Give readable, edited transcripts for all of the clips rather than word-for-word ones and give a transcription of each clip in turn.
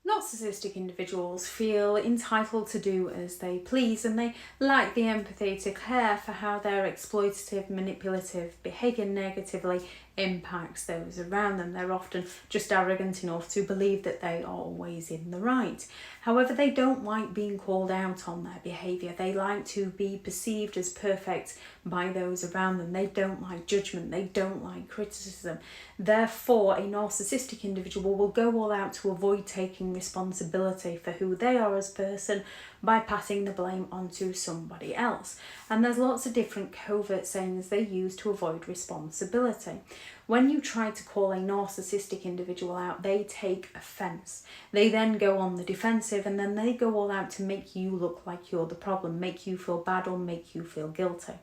Narcissistic individuals feel entitled to do as they please, and they lack the empathy to care for how their exploitative, manipulative behaviour negatively impacts those around them. They're often just arrogant enough to believe that they are always in the right. However, they don't like being called out on their behaviour. They like to be perceived as perfect by those around them. They don't like judgment. They don't like criticism. Therefore, a narcissistic individual will go all out to avoid taking responsibility for who they are as a person by passing the blame onto somebody else. And there's lots of different covert sayings they use to avoid responsibility. When you try to call a narcissistic individual out, they take offence. They then go on the defensive, and then they go all out to make you look like you're the problem, make you feel bad or make you feel guilty.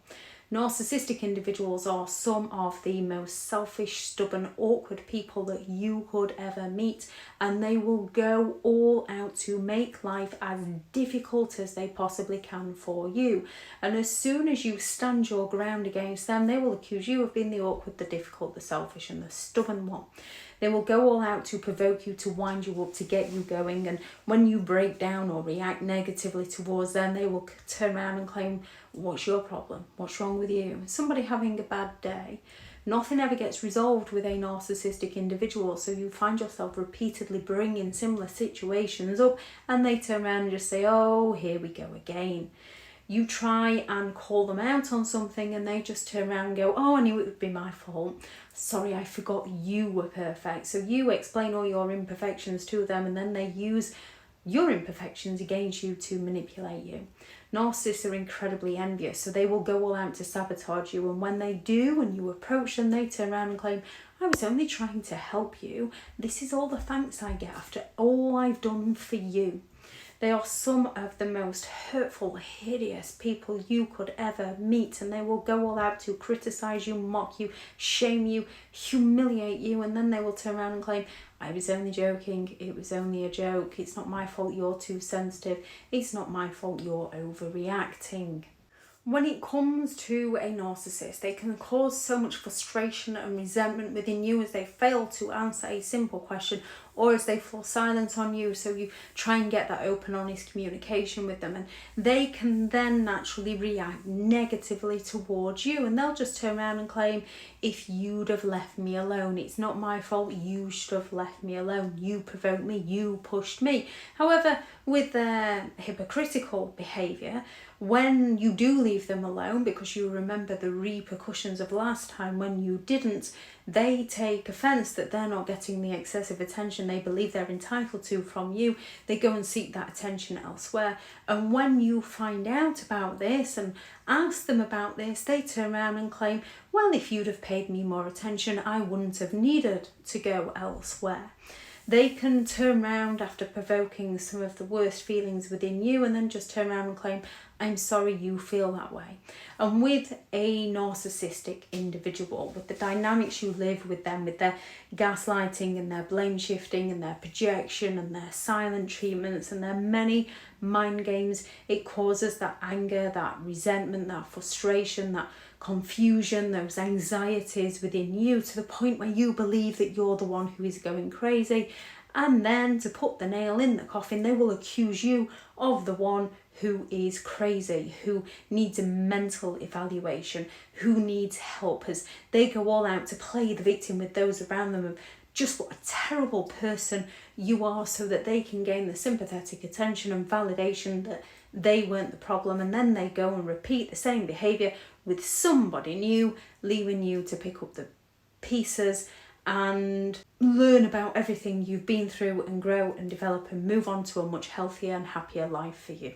Narcissistic individuals are some of the most selfish, stubborn, awkward people that you could ever meet, and they will go all out to make life as difficult as they possibly can for you. And as soon as you stand your ground against them, they will accuse you of being the awkward, the difficult, the selfish and the stubborn one. They will go all out to provoke you, to wind you up, to get you going, and when you break down or react negatively towards them, they will turn around and claim, what's your problem? What's wrong with you? Somebody having a bad day. Nothing ever gets resolved with a narcissistic individual, so you find yourself repeatedly bringing similar situations up, and they turn around and just say, oh, here we go again. You try and call them out on something and they just turn around and go, oh, I knew it would be my fault. Sorry, I forgot you were perfect. So you explain all your imperfections to them, and then they use your imperfections against you to manipulate you. Narcissists are incredibly envious, so they will go all out to sabotage you. And when they do, and you approach them, they turn around and claim, I was only trying to help you. This is all the thanks I get after all I've done for you. They are some of the most hurtful, hideous people you could ever meet, and they will go all out to criticise you, mock you, shame you, humiliate you, and then they will turn around and claim, I was only joking, it was only a joke, it's not my fault you're too sensitive, it's not my fault you're overreacting. When it comes to a narcissist, they can cause so much frustration and resentment within you as they fail to answer a simple question, or as they fall silent on you, so you try and get that open, honest communication with them, and they can then naturally react negatively towards you, and they'll just turn around and claim, if you'd have left me alone, it's not my fault, you should have left me alone, you provoked me, you pushed me. However, with their hypocritical behaviour, when you do leave them alone because you remember the repercussions of last time when you didn't, they take offence that they're not getting the excessive attention they believe they're entitled to from you. They go and seek that attention elsewhere. And when you find out about this and ask them about this, they turn around and claim, well, if you'd have paid me more attention, I wouldn't have needed to go elsewhere. They can turn around after provoking some of the worst feelings within you and then just turn around and claim, I'm sorry you feel that way. And with a narcissistic individual, with the dynamics you live with them, with their gaslighting and their blame shifting and their projection and their silent treatments and their many mind games, it causes that anger, that resentment, that frustration, that confusion, those anxieties within you, to the point where you believe that you're the one who is going crazy. And then, to put the nail in the coffin, they will accuse you of the one who is crazy, who needs a mental evaluation, who needs help, as they go all out to play the victim with those around them of just what a terrible person you are, so that they can gain the sympathetic attention and validation that they weren't the problem. And then they go and repeat the same behaviour with somebody new, leaving you to pick up the pieces and learn about everything you've been through and grow and develop and move on to a much healthier and happier life for you.